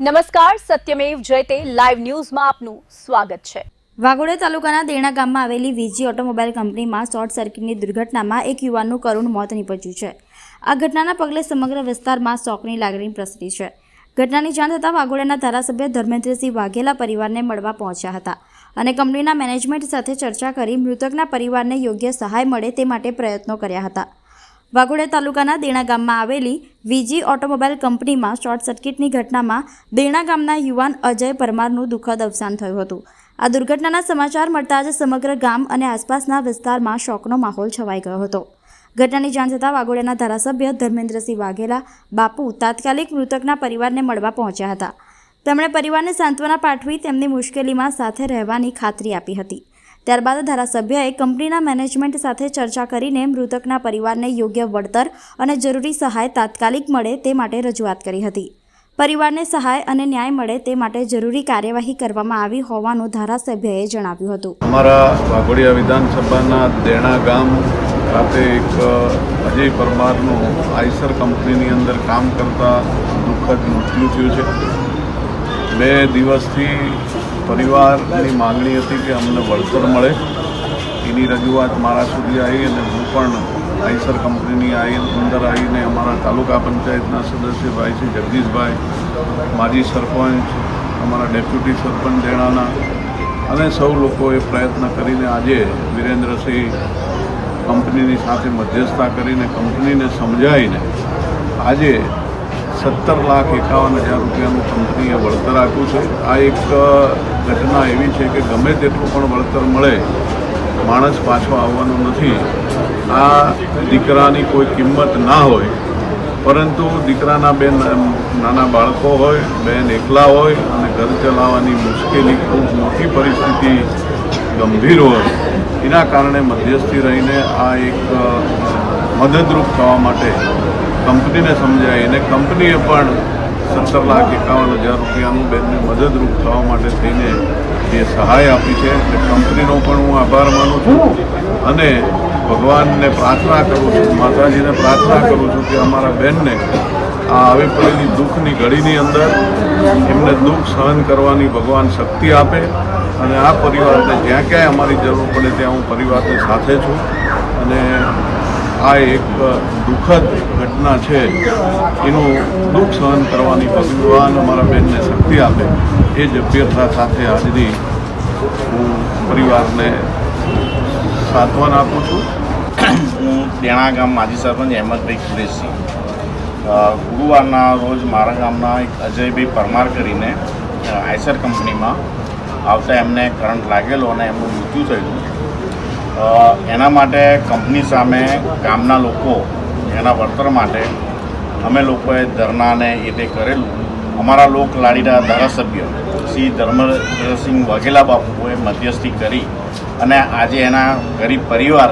નમસ્કાર, સત્યમેવ જયતે લાઈવ ન્યૂઝમાં આપનું સ્વાગત છે। વાઘોડિયા તાલુકાના દેણા ગામમાં આવેલી વીજી ઓટોમોબાઈલ કંપનીમાં શોર્ટ સર્કિટની દુર્ઘટનામાં એક યુવાનનું કરુણ મોત નીપજ્યું છે। આ ઘટનાના પગલે સમગ્ર વિસ્તારમાં શોકની લાગણી પ્રસરી છે। ઘટનાની જાણ થતાં વાઘોડિયાના ધારાસભ્ય ધર્મેન્દ્રસિંહ વાઘેલા પરિવારને મળવા પહોંચ્યા હતા અને કંપનીના મેનેજમેન્ટ સાથે ચર્ચા કરી મૃતકના પરિવારને યોગ્ય સહાય મળે તે માટે પ્રયત્નો કર્યા હતા। વાઘોડિયા તાલુકાના દેણા ગામમાં આવેલી વીજી ઓટોમોબાઈલ કંપનીમાં શોર્ટ સર્કિટની ઘટનામાં દેણા ગામના યુવાન અજય પરમારનું દુઃખદ અવસાન થયું હતું। આ દુર્ઘટનાના સમાચાર મળતા જ સમગ્ર ગામ અને આસપાસના વિસ્તારમાં શોકનો માહોલ છવાઈ ગયો હતો। ઘટનાની જાણ થતાં વાઘોડિયાના ધારાસભ્ય ધર્મેન્દ્રસિંહ વાઘેલા બાપુ તાત્કાલિક મૃતકના પરિવારને મળવા પહોંચ્યા હતા। તેમણે પરિવારને સાંત્વના પાઠવી તેમની મુશ્કેલીમાં સાથે રહેવાની ખાતરી આપી હતી। ત્યારબાદ ધારાસભ્યએ કંપનીના મેનેજમેન્ટ સાથે ચર્ચા કરીને મૃતકના પરિવારને યોગ્ય વળતર અને જરૂરી સહાય તાત્કાલિક મળે તે માટે રજૂઆત કરી હતી। પરિવારને સહાય અને ન્યાય મળે તે માટે જરૂરી કાર્યવાહી કરવામાં આવી હોવાનું ધારાસભ્યએ જણાવ્યું હતું। અમારા વાઘોડિયા વિધાનસભાના દેણા ગામ ખાતે એક અજય પરમારનું આઈસર કંપનીની અંદર કામ કરતા દુઃખદ મૃત્યુ થયું છે। 2 દિવસથી પરિવારની માંગણી હતી કે અમને વળતર મળે, એની રજૂઆત મારા સુધી આવી અને હું પણ આઈસર કંપનીની અંદર આવીને અમારા તાલુકા પંચાયતના સદસ્ય ભાઈ શ્રી જગદીશભાઈ, માજી સરપંચ, અમારા ડેપ્યુટી સરપંચ દેણાના અને સૌ લોકોએ પ્રયત્ન કરીને આજે વિરેન્દ્રસિંહ કંપનીની સાથે મધ્યસ્થતા કરીને કંપનીને સમજાવીને આજે 17,51,000 રૂપિયાનું કંપનીએ વળતર આપ્યું છે। આ એક ઘટના એવી છે કે ગમે તેટલું પણ વળતર મળે, માણસ પાછો આવવાનો નથી। આ દીકરાની કોઈ કિંમત ના હોય, પરંતુ દીકરાના 2 નાના બાળકો હોય, બેન એકલા હોય અને ઘર ચલાવવાની મુશ્કેલી ખૂબ મોટી પરિસ્થિતિ ગંભીર હોય, એના કારણે મધ્યસ્થી રહીને આ એક મદદરૂપ થવા માટે કંપનીને સમજાય અને કંપનીએ પણ 17,51,000 રૂપિયાનું બેનને મદદરૂપ થવા માટે થઈને જે સહાય આપી છે એટલે કંપનીનો પણ હું આભાર માનું છું અને ભગવાનને પ્રાર્થના કરું છું, માતાજીને પ્રાર્થના કરું છું કે અમારા બેનને આ આવી પડેલી દુઃખની ઘડીની અંદર એમને દુઃખ સહન કરવાની ભગવાન શક્તિ આપે અને આ પરિવારને જ્યાં ક્યાંય અમારી જરૂર પડે ત્યાં હું પરિવારની સાથે છું અને આ એક દુઃખદ ઘટના છે, એનું દુઃખ સહન કરવાની ભગવાન અમારા બહેનને શક્તિ આપે એ જ અભ્યર્થના સાથે આજની હું પરિવારને સાંત્વન આપું છું। હું દેણા ગામ માજી સરપંચ અહેમદભાઈ કુરેશી ગુરુવારના રોજ મારા ગામના એક અજયભાઈ પરમાર કરીને આઈસર કંપનીમાં આવતા એમને કરંટ લાગેલો અને એમનું મૃત્યુ થયેલું। એના માટે કંપની સામે ગામના લોકો એના વળતર માટે અમે લોકોએ ધરણાને એ તે કરેલું। અમારા લોક લાડીના ધારાસભ્ય શ્રી ધર્મેન્દ્રસિંહ વાઘેલા બાપુએ મધ્યસ્થી કરી અને આજે એના ગરીબ પરિવાર